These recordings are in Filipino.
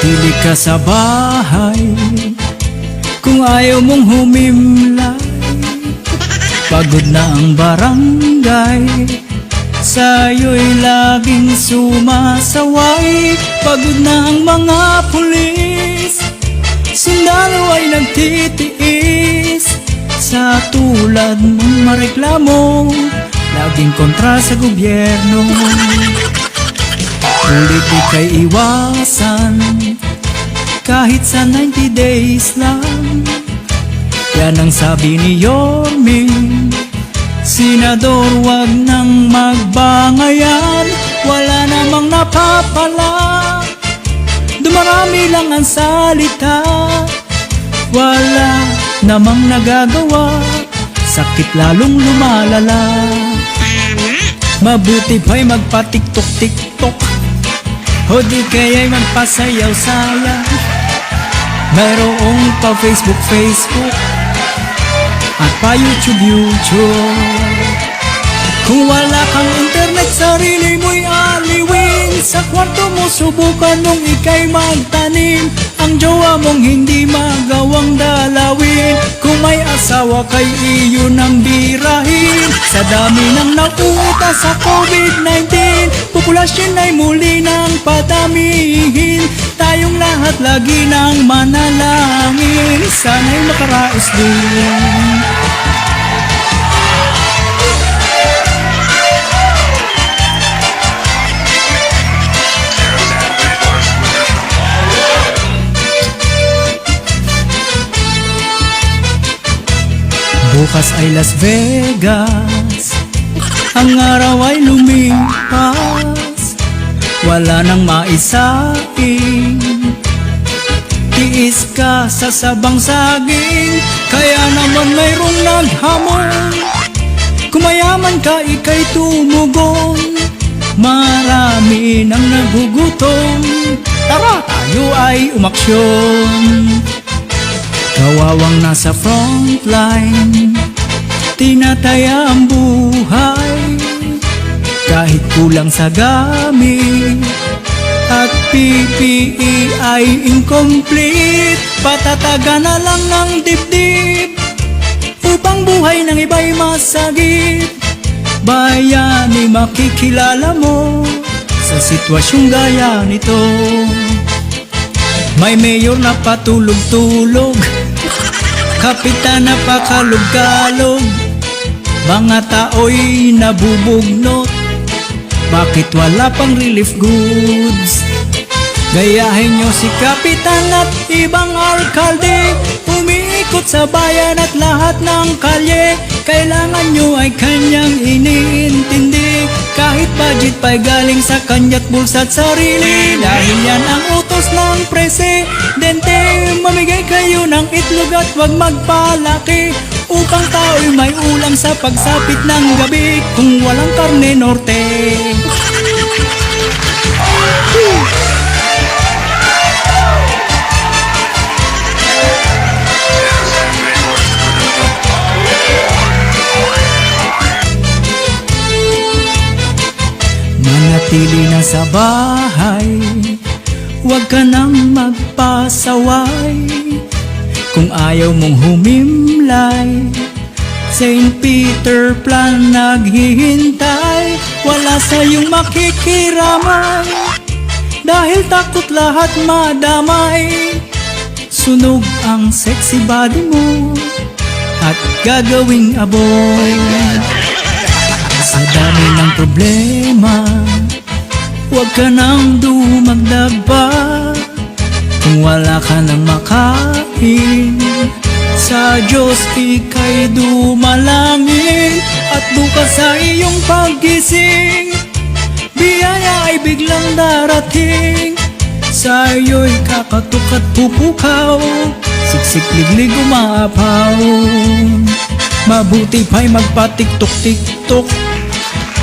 Manatili ka sa bahay kung ayaw mong humimlay. Pagod na ang barangay, sa'yo'y laging sumasaway. Pagod na ang mga pulis, sundalo ay nagtitiis. Sa tulad mong mareklamo, laging kontra sa gobyerno. Ulit ika'y iwasan, kahit sa 90 days lang. Yan ang sabi ni Yorme, Senador, wag nang magbangayan. Wala namang napapala, dumarami lang ang salita. Wala namang nagagawa, sakit lalong lumalala. Mabuti pa'y magpa-tiktok-tiktok, o di kaya'y magpasayaw-sayaw. Mayroong pa Facebook at pa YouTube. Kung wala kang internet, sarili mo'y aliwin. Sa kwarto mo subukan mong ika'y magtanim. Ang jowa mong hindi magawang dalawin. Kung may asawa kay iyon ang birahin. Sa dami ng nauuta sa COVID-19, populasyon ay muli ng padamihin. Tayong lahat lagi ng manalangin, sana'y makaraos din. Bukas ay Las Vegas, ang araw ay lumipas. Wala nang maisaing, tiis ka sa sabang saging. Kaya naman mayroong naghamon, kumayaman ka ika'y tumugon. Marami nang nagugutom, tara tayo ay umaksyon. Kawawang nasa frontline, tinataya ang buhay. Kahit kulang sa gamit at PPE ay incomplete, patataga na lang ng dibdib upang buhay ng iba'y masagip. Bayani, makikilala mo sa sitwasyong gaya nito. May mayor na patulog-tulog, kapitan na pakalog-kalog, mga tao'y nabubugnot. Bakit wala pang relief goods? Gayahin nyo si kapitan at ibang alkalde, umiikot sa bayan at lahat ng kalye. Kailangan nyo ay kanyang iniintindi, kahit budget pa'y galing sa kanya't bulsa't sarili. Dahil yan ang utos ng presidente, mamigay kayo ng itlog at wag magpalaki, upang tao'y may ulam sa pagsapit ng gabi kung walang karne norte. Manatili na sa bahay, huwag ka nang magpasaway. Kung ayaw mong humimlay, St. Peter Plan naghihintay. Wala sa'yong makikiramay, dahil takot lahat madamay. Sunog ang sexy body mo at gagawing aboy. Sa dami ng problema, huwag ka nang dumagdag pa. Kung wala ka nang makain, sa Diyos ika'y dumalangin. At bukas sa iyong paggising, biyaya ay biglang darating. Sa iyo'y kakatok at pupukaw, siksik liglig umaapaw. Mabuti pa'y magpa-tiktok-tiktok,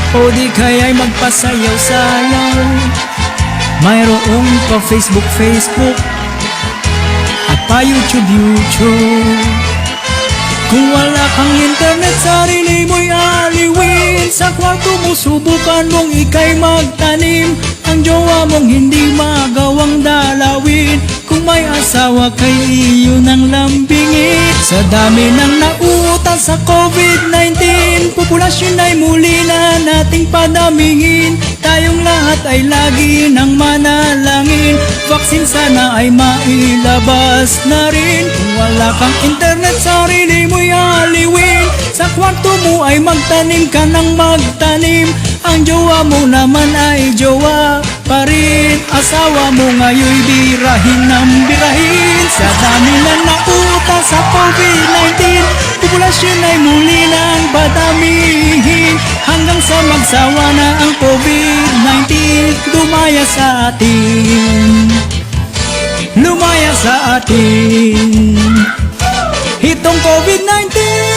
o di kaya'y magpasayaw-sayaw. Mayroong pa Facebook at pa YouTube. Kung wala kang internet, sarili mo'y aliwin. Sa kwarto mo subukan mong ika'y magtanim. Ang jowa mong hindi magawang dalawin. Kung may asawa kay iyo nang lambingin. Sa dami ng nauutas sa COVID-19, populasyon ay muli na nating padamihin. Tayong lahat ay lagi nang manalangin, vaksin sana ay mailabas na rin. Kung wala kang internet, sarili mo'y aliwin. Sa kwarto mo ay magtanim ka ng magtanim. Ang jowa mo naman ay jowa pa rin. Asawa mo ngayon'y birahin ng birahin. Sa dami na nauutas sa COVID-19, populasyon ay muli nang padamihin. Hanggang sa magsawa na ang COVID-19, lumaya sa atin, lumaya sa atin. Itong COVID-19